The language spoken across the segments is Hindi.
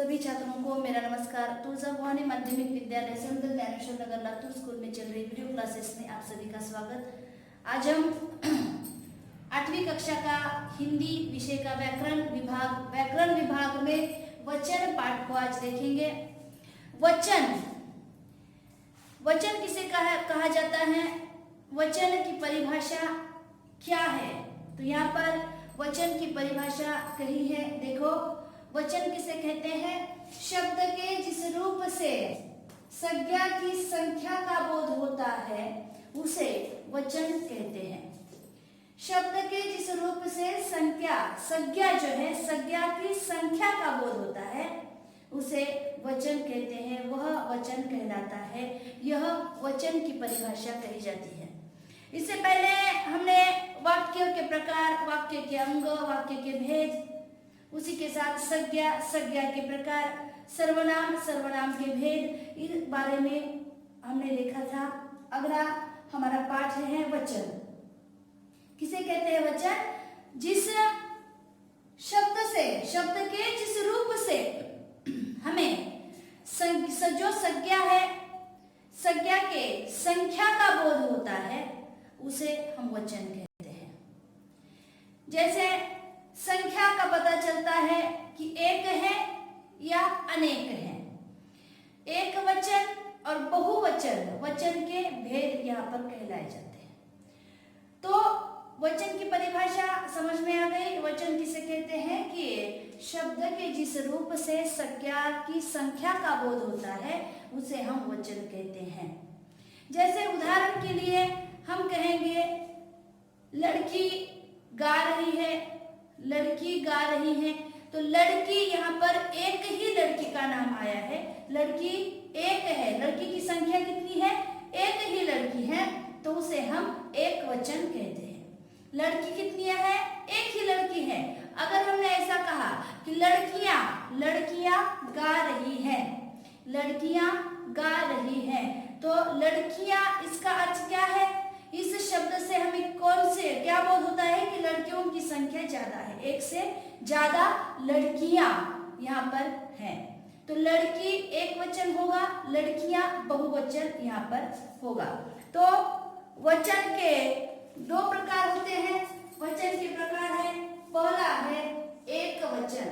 सभी छात्रों को मेरा नमस्कार। तुलजा भवानी माध्यमिक विद्यालय संत ज्ञानेश्वर नगर लातूर स्कूल में चल रही वीडियो क्लासेस में आप सभी का स्वागत। आज हम 8वीं कक्षा का हिंदी विषय का व्याकरण विभाग में वचन पाठ को आज देखेंगे। वचन किसे कहा जाता है, वचन की परिभाषा क्या है? तो यहाँ पर वचन की परिभाषा कही है, देखो। वचन किसे कहते हैं? शब्द के जिस रूप से संज्ञा की संख्या का बोध होता है उसे वचन कहते हैं। शब्द के जिस रूप से संज्ञा जो है संज्ञा की संख्या का बोध होता है उसे वचन कहते हैं, वह वचन कहलाता है। यह वचन की परिभाषा कही जाती है। इससे पहले हमने वाक्य के प्रकार, वाक्य के अंग, वाक्य के भेद, उसी के साथ संज्ञा के प्रकार, सर्वनाम के भेद, इस बारे में हमने देखा था। अगला हमारा पाठ है वचन। किसे कहते हैं वचन? जिस शब्द के जिस रूप से हमें जो संज्ञा है, संज्ञा के संख्या का बोध होता है उसे हम वचन कहते हैं। जैसे संख्या का पता चलता है कि एक है या अनेक है। एक वचन और बहुवचन, वचन के भेद यहाँ पर कहलाए जाते हैं। तो वचन की परिभाषा समझ में आ गई। वचन किसे कहते हैं कि शब्द के जिस रूप से संज्ञा की संख्या का बोध होता है उसे हम वचन कहते हैं। जैसे उदाहरण के लिए हम कहेंगे लड़की गा रही है, लड़की गा रही है, तो लड़की यहाँ पर एक ही लड़की का नाम आया है। लड़की एक है, लड़की की संख्या कितनी है? एक ही लड़की है, तो उसे हम एक वचन कहते हैं। लड़की कितनी है? एक ही लड़की है। अगर हमने ऐसा कहा कि लड़कियां गा रही हैं, लड़कियां गा रही हैं, तो लड़कियां, इसका अर्थ क्या है? इस शब्द से हमें क्या बोध होता है कि लड़कियों की संख्या ज्यादा है, एक से ज्यादा लड़कियां यहाँ पर हैं। तो लड़की एक वचन होगा, लड़कियां बहुवचन यहाँ पर होगा। तो वचन के दो प्रकार होते हैं। वचन के प्रकार है, पहला है एक वचन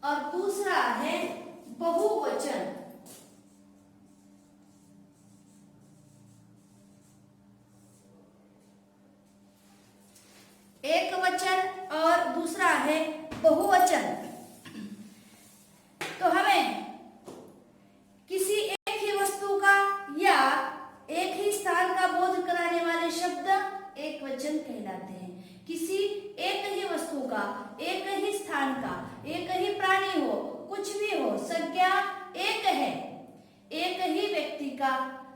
और दूसरा है बहुवचन। एक वचन और दूसरा है बहुवचन। तो हमें किसी एक ही वस्तु का या एक ही स्थान का बोध कराने वाले शब्द एक वचन कहलाते हैं। किसी एक ही वस्तु का, एक ही स्थान का, एक ही प्राणी हो, कुछ भी हो, संज्ञा एक है, एक ही व्यक्ति का,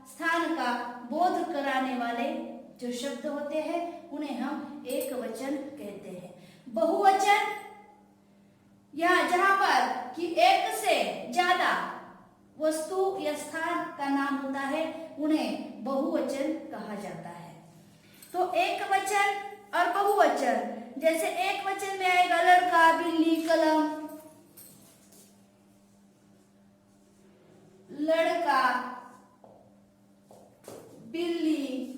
स्थान का बोध कराने वाले जो शब्द होते हैं उन्हें हम एक वचन कहते हैं। बहुवचन या जहां पर कि एक से ज्यादा वस्तु या स्थान का नाम होता है उन्हें बहुवचन कहा जाता है। तो एक वचन और बहुवचन, जैसे एक वचन में आएगा लड़का, बिल्ली, कलम। लड़का, बिल्ली,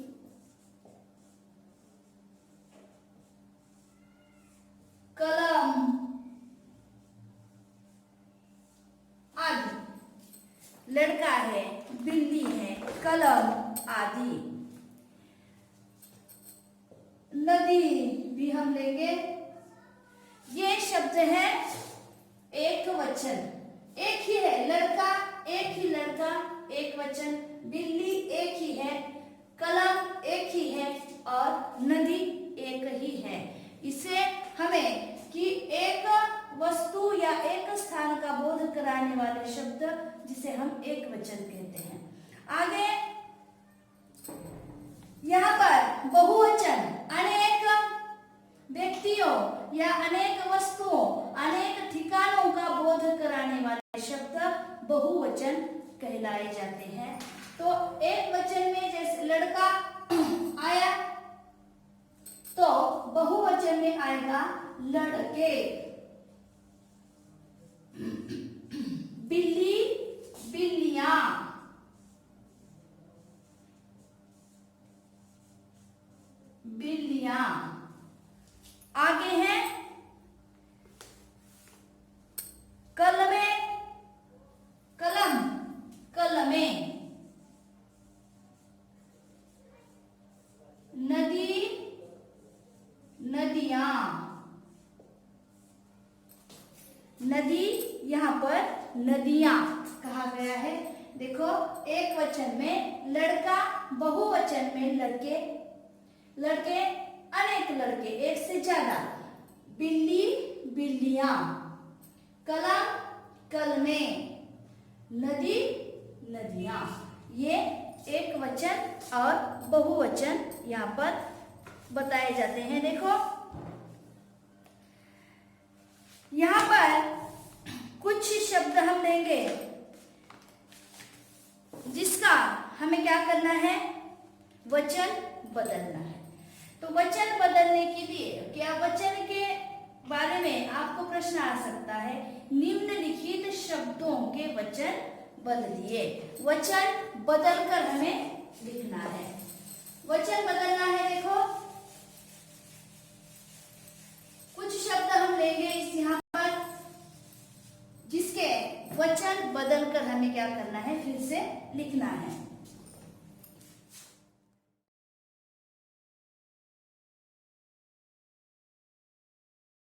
कलम आदि। लड़का है, बिल्ली है, कलम आदि। नदी भी हम लेंगे। ये शब्द है एक वचन, एक ही है। लड़का एक ही लड़का, एक वचन। बिल्ली एक ही है, कलम एक ही है और नदी एक ही है। इसे हमें कि एक वस्तु या एक स्थान का बोध कराने वाले शब्द जिसे हम एक वचन कहते हैं। आगे यहाँ पर बहुवचन अनेक व्यक्तियों या अनेक वस्तुओं, अनेक ठिकानों का बोध कराने वाले शब्द बहुवचन कहलाए जाते हैं। तो एक वचन में जैसे लड़का आया तो बहुवचन में आएगा लड़के, बिल्ली बिल्लियां, बिल्लियां। आगे है कलमे, कलम, कलमें। नदी नदियां, नदी यहाँ पर नदियां कहा गया है। देखो एक वचन में लड़का, बहुवचन में लड़के, लड़के अनेक लड़के, एक से ज्यादा, बिल्ली बिल्लियां, कलम कलमें, नदी नदियां। ये एक वचन और बहुवचन यहाँ पर बताए जाते हैं। देखो यहाँ पर कुछ शब्द हम लेंगे जिसका हमें क्या करना है, वचन बदलना है। तो वचन बदलने के लिए क्या, वचन के बारे में आपको प्रश्न आ सकता है, निम्नलिखित शब्दों के वचन बदलिए। वचन बदलकर हमें लिखना है, वचन बदलना है। देखो कुछ शब्द हम लेंगे इस यहाँ पर जिसके वचन बदलकर हमें क्या करना है, फिर से लिखना है।